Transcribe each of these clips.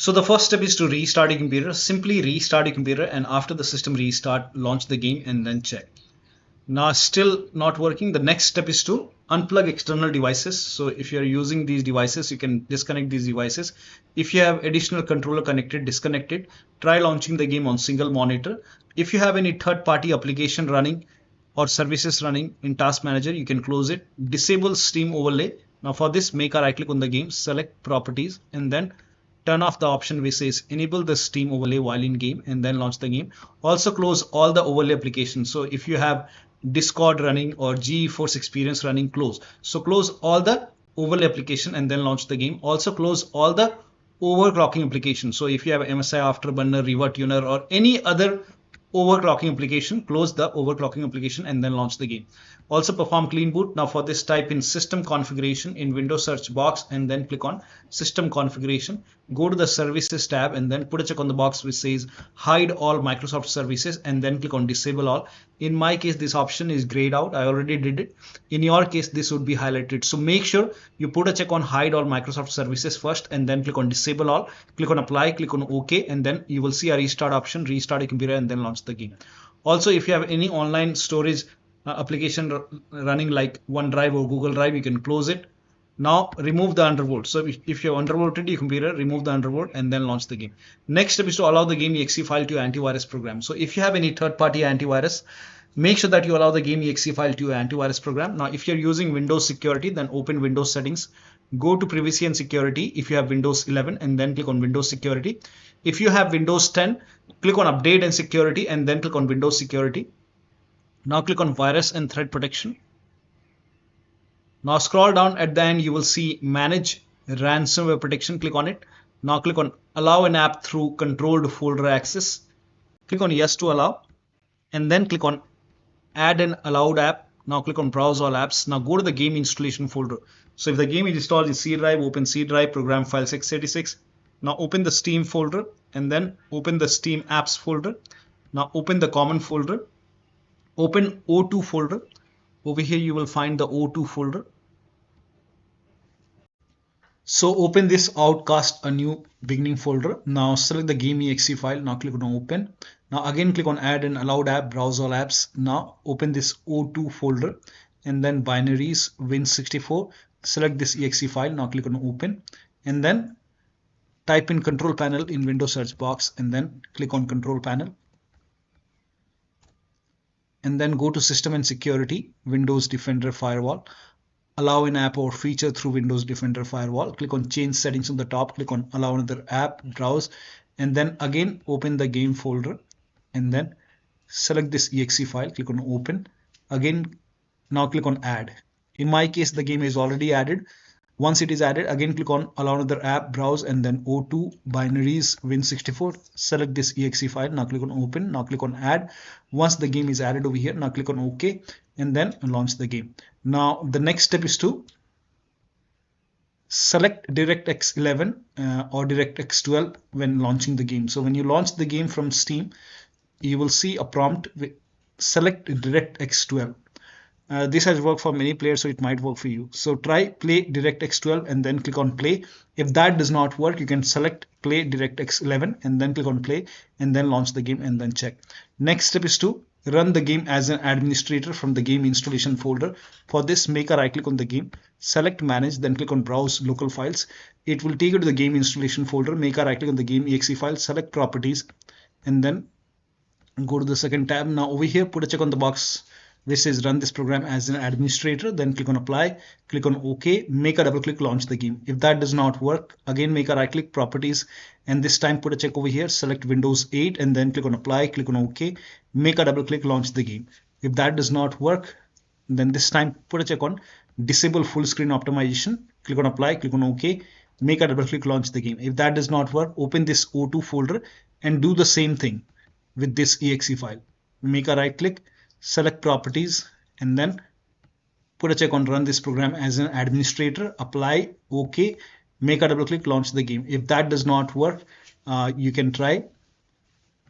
So the first step is to restart your computer. Simply restart your computer, and after the system restart, launch the game and then check. Now still not working. The next step is to unplug external devices. So if you're using these devices, you can disconnect these devices. If you have additional controller connected, disconnect it. Try launching the game on single monitor. If you have any third-party application running or services running in Task Manager, you can close it. Disable Steam overlay. Now for this, make a right click on the game, select properties, and then turn off the option which says enable the Steam overlay while in game, and then launch the game. Also close all the overlay applications. So if you have Discord running or GeForce Experience running, close. So close all the overlay application and then launch the game. Also close all the overclocking applications. So if you have MSI Afterburner, Riva Tuner, or any other overclocking application, close the overclocking application and then launch the game. Also perform clean boot. Now for this, type in system configuration in Windows search box and then click on system configuration. Go to the services tab and then put a check on the box which says hide all Microsoft services and then click on disable all. In my case, this option is grayed out. I already did it. In your case, this would be highlighted. So make sure you put a check on hide all Microsoft services first and then click on disable all. Click on apply, click on OK, and then you will see a restart option. Restart your computer and then launch the game. Also, if you have any online storage application running like OneDrive or Google Drive, you can close it. Now remove the undervolt. So if you have undervolted your computer, remove the undervolt and then launch the game. Next step is to allow the game exe file to your antivirus program. So if you have any third-party antivirus, make sure that you allow the game exe file to your antivirus program. Now if you're using Windows Security, then open Windows Settings, go to Privacy and Security if you have Windows 11, and then click on Windows Security. If you have Windows 10, click on Update and Security and then click on Windows Security. Now click on Virus and Threat Protection. Now scroll down at the end, you will see Manage Ransomware Protection. Click on it. Now click on Allow an app through controlled folder access. Click on Yes to allow, and then click on Add an allowed app. Now click on Browse all apps. Now go to the game installation folder. So if the game is installed in C drive, open C drive, program file 686. Now open the Steam folder and then open the Steam apps folder. Now open the common folder. Open O2 folder. Over here you will find the O2 folder. So open this Outcast, a new beginning folder. Now select the game exe file. Now click on open. Now again click on add an allowed app, browse all apps. Now open this O2 folder and then binaries Win64. Select this exe file. Now click on open and then type in control panel in Windows search box and then click on control panel. And then go to System and Security, Windows Defender Firewall. Allow an app or feature through Windows Defender Firewall. Click on Change Settings on the top. Click on Allow another app, browse, and then again open the game folder and then select this exe file. Click on Open. Again, now click on Add. In my case, the game is already added. Once it is added, again click on Allow another app, browse, and then O2 binaries Win64. Select this exe file. Now click on Open. Now click on Add. Once the game is added over here, now click on OK and then launch the game. Now the next step is to select DirectX 11 or DirectX 12 when launching the game. So when you launch the game from Steam, you will see a prompt with select DirectX 12. This has worked for many players, so it might work for you. So try play DirectX 12 and then click on play. If that does not work, you can select play DirectX 11 and then click on play and then launch the game and then check. Next step is to run the game as an administrator from the game installation folder. For this, make a right click on the game, select manage, then click on browse local files. It will take you to the game installation folder. Make a right click on the game exe file, select properties, and then go to the second tab. Now over here, put a check on the box which says run this program as an administrator, then click on apply, click on OK, make a double click, launch the game. If that does not work, again make a right click, properties, and this time put a check over here, select Windows 8 and then click on apply, click on OK, make a double click, launch the game. If that does not work, then this time put a check on disable full screen optimization, click on apply, click on OK, make a double click, launch the game. If that does not work, open this O2 folder and do the same thing with this exe file. Make a right click, select properties, and then put a check on run this program as an administrator, apply, OK, make a double click, launch the game. If that does not work, you can try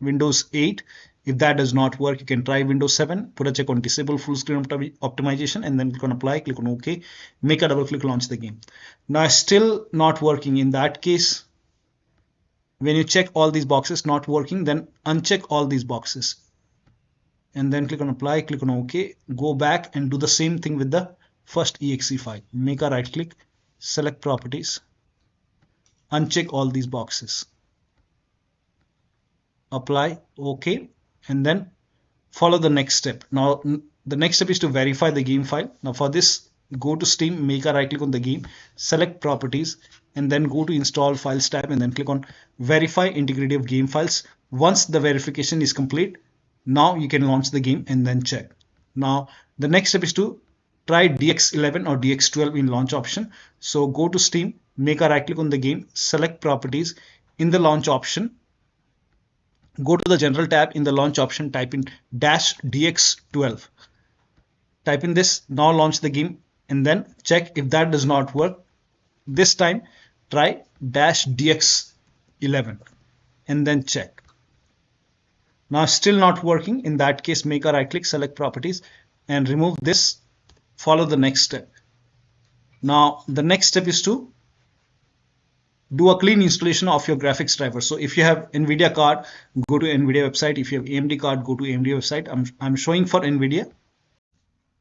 Windows 8. If that does not work, you can try Windows 7, put a check on disable full screen optimization and then click on apply, click on OK, make a double click, launch the game. Now still not working. In that case, When you check all these boxes not working, then uncheck all these boxes and then click on apply, click on OK, go back and do the same thing with the first exe file. Make a right click, select properties, uncheck all these boxes, apply, OK, and then follow the next step. Now the next step is to verify the game file. Now for this, go to Steam, make a right click on the game, select properties, and then go to install files tab and then click on verify integrity of game files. Once the verification is complete, now you can launch the game and then check. Now the next step is to try DX11 or DX12 in launch option. So go to Steam, make a right click on the game, select properties. In the launch option, go to the general tab. In the launch option, type in -DX12. Type in this, now launch the game and then check. If that does not work, this time try -DX11 and then check. Now still not working. In that case, make a right click, select properties and remove this. Follow the next step. Now the next step is to do a clean installation of your graphics driver. So if you have NVIDIA card, go to NVIDIA website. If you have AMD card, go to AMD website. I'm showing for NVIDIA.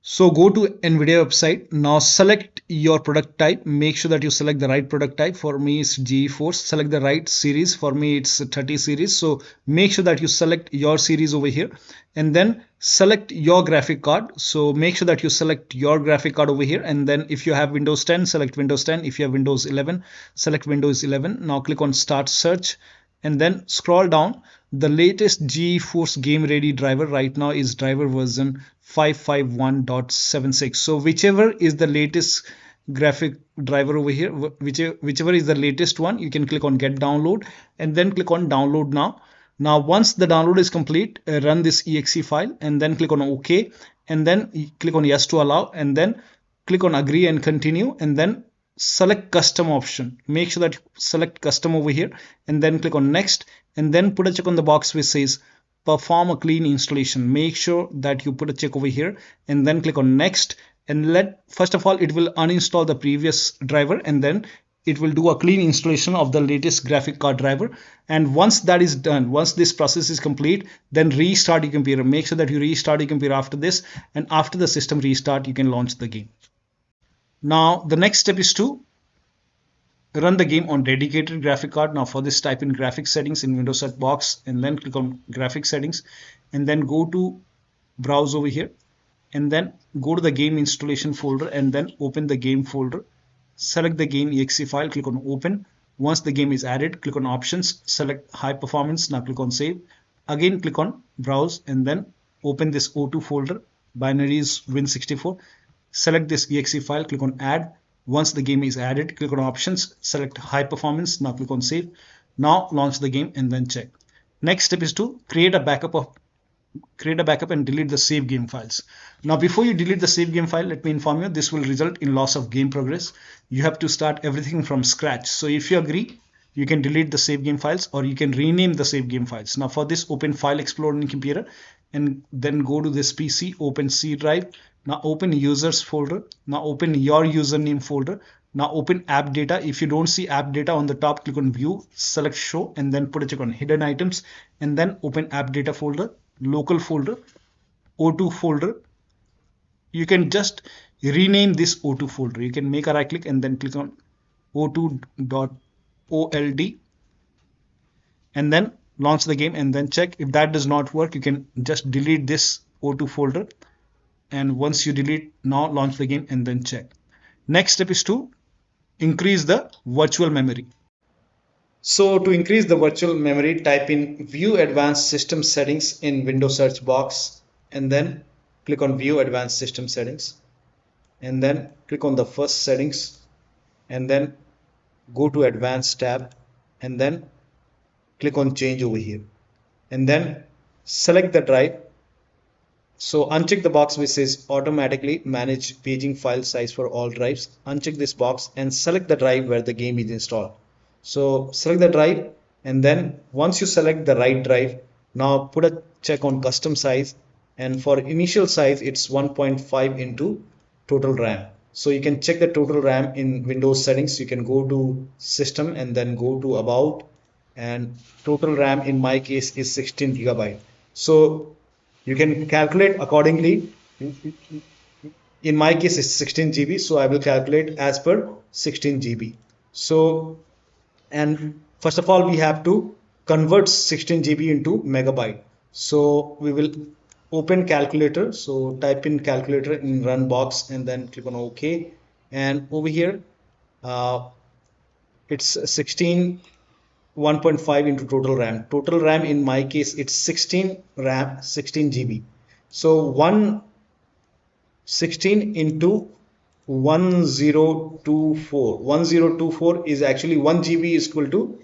So go to NVIDIA website. Now select your product type. Make sure that you select the right product type. For me, it's GeForce. Select the right series. For me, it's 30 series. So make sure that you select your series over here and then select your graphic card. So make sure that you select your graphic card over here. And then if you have Windows 10, select Windows 10. If you have Windows 11, select Windows 11. Now click on Start Search and then scroll down. The latest GeForce Game Ready driver right now is driver version 551.76. So whichever is the latest graphic driver over here, whichever is the latest one, you can click on Get Download and then click on Download Now. Now once the download is complete, run this exe file and then click on OK and then click on Yes to allow and then click on Agree and Continue and then select Custom option. Make sure that you select Custom over here and then click on Next and then put a check on the box which says Perform a clean installation. Make sure that you put a check over here and then click on Next and first of all it will uninstall the previous driver and then it will do a clean installation of the latest graphic card driver. And once that is done, once this process is complete, then restart your computer. Make sure that you restart your computer after this, and after the system restart you can launch the game. Now the next step is to run the game on dedicated graphic card. Now for this, type in graphics settings in Windows search box and then click on graphics settings and then go to browse over here and then go to the game installation folder and then open the game folder. Select the game exe file, click on open. Once the game is added, click on options, select high performance. Now click on save. Again click on browse and then open this O2 folder, binaries Win64. Select this exe file, click on add. Once the game is added, click on options, select high performance. Now click on save. Now launch the game and then check. Next step is to create a backup and delete the save game files. Now before you delete the save game file, let me inform you, this will result in loss of game progress. You have to start everything from scratch. So if you agree, you can delete the save game files or you can rename the save game files. Now for this, open File Explorer in computer and then go to this PC, open C drive. Now open users folder. Now open your username folder. Now open app data. If you don't see app data on the top, click on view, select show and then put a check on hidden items and then open app data folder, local folder, O2 folder. You can just rename this O2 folder. You can make a right click and then click on o2.old and then launch the game and then check. If that does not work, you can just delete this O2 folder. And once you delete, now launch the game and then check. Next step is to increase the virtual memory. So to increase the virtual memory, type in View Advanced System Settings in Windows search box and then click on View Advanced System Settings and then click on the first settings and then go to Advanced tab and then click on Change over here and then select the drive. So uncheck the box which says automatically manage paging file size for all drives. Uncheck this box and select the drive where the game is installed. So select the drive and then once you select the right drive, now put a check on custom size and for initial size it's 1.5 into total RAM. So you can check the total RAM in Windows settings. You can go to system and then go to about and total RAM in my case is 16 gigabyte. So you can calculate accordingly. In my case it's 16 GB, so I will calculate as per 16 GB. So, and first of all we have to convert 16 GB into megabyte. So we will open calculator. So type in calculator in run box and then click on OK. And over here it's 16 1.5 into total RAM. Total RAM in my case it's 16 RAM 16 GB. So 116 into 1024. 1024 is actually 1 GB is equal to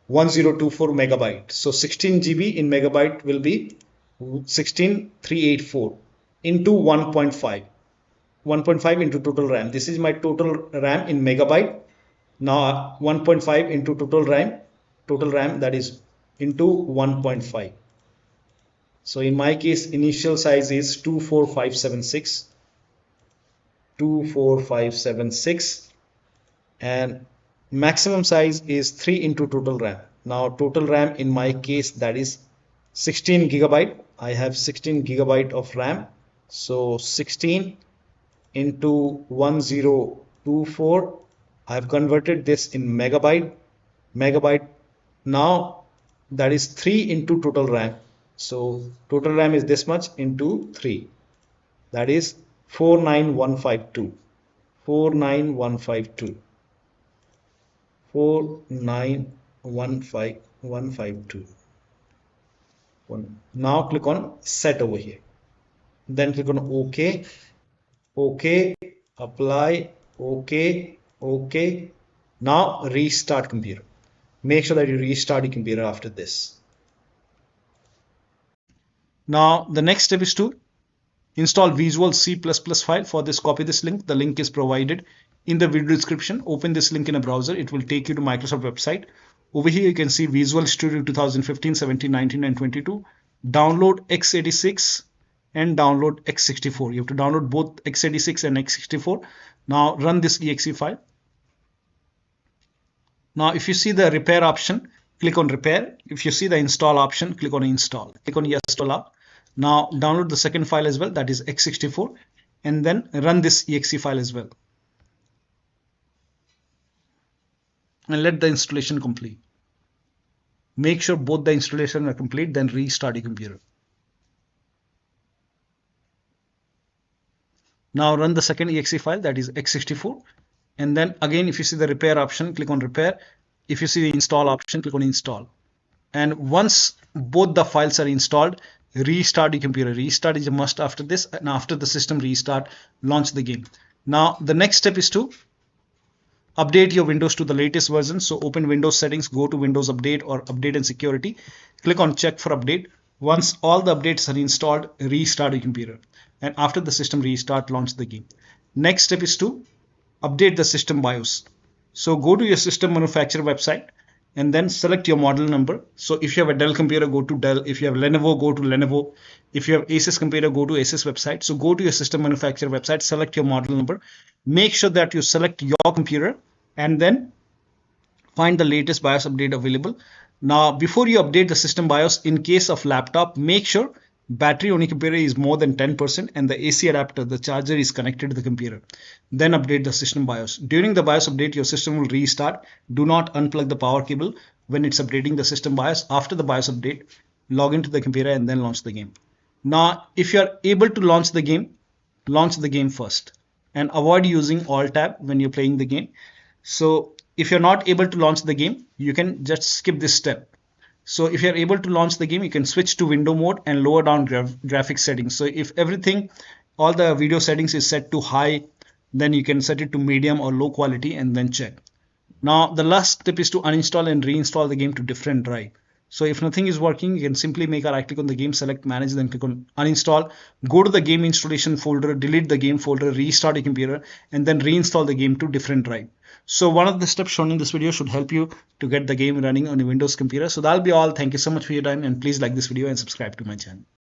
1024 megabyte. So 16 GB in megabyte will be 16384 into 1.5. 1.5 into total RAM. This is my total RAM in megabyte. Now 1.5 into total RAM that is into 1.5. So in my case initial size is 24576 and maximum size is 3 into total RAM. Now total RAM in my case that is 16 gigabyte. I have 16 gigabyte of RAM. So 16 into 1024. I have converted this in megabyte. Now that is 3 into total RAM. So total RAM is this much into 3. That is 49152. 49152. 4915152. Now click on set over here. Then click on OK. OK. Apply. OK. OK. Now restart computer. Make sure that you restart your computer after this. Now the next step is to install Visual C++ file. For this, copy this link. The link is provided in the video description. Open this link in a browser. It will take you to Microsoft website. Over here you can see Visual Studio 2015, 17, 19 and 22. Download x86 and download x64. You have to download both x86 and x64. Now run this exe file. Now if you see the repair option, click on repair. If you see the install option, click on install. Click on yes to allow. Now download the second file as well, that is x64, and then run this exe file as well. And let the installation complete. Make sure both the installation are complete, then restart your computer. Now run the second exe file, that is x64, and then again if you see the repair option, click on repair. If you see the install option, click on install. And once both the files are installed, restart your computer. Restart is a must after this, and after the system restart, launch the game. Now the next step is to update your Windows to the latest version. So open Windows settings, go to Windows Update or Update and Security. Click on check for update. Once all the updates are installed, restart your computer. And after the system restart, launch the game. Next step is to update the system BIOS. So go to your system manufacturer website and then select your model number. So if you have a Dell computer, go to Dell. If you have Lenovo, go to Lenovo. If you have Asus computer, go to Asus website. So go to your system manufacturer website, select your model number. Make sure that you select your computer and then find the latest BIOS update available. Now before you update the system BIOS, in case of laptop, make sure battery on your computer is more than 10% and the AC adapter, the charger, is connected to the computer. Then update the system BIOS. During the BIOS update, your system will restart. Do not unplug the power cable when it's updating the system BIOS. After the BIOS update, log into the computer and then launch the game. Now if you are able to launch the game first and avoid using Alt tab when you're playing the game. So if you're not able to launch the game, you can just skip this step. So if you're able to launch the game, you can switch to window mode and lower down graphics settings. So if everything, all the video settings is set to high, then you can set it to medium or low quality and then check. Now the last step is to uninstall and reinstall the game to different drive. So if nothing is working, you can simply make a right click on the game, select manage, then click on uninstall. Go to the game installation folder, delete the game folder, restart your computer, and then reinstall the game to different drive. So one of the steps shown in this video should help you to get the game running on a Windows computer. So that'll be all. Thank you so much for your time, and please like this video and subscribe to my channel.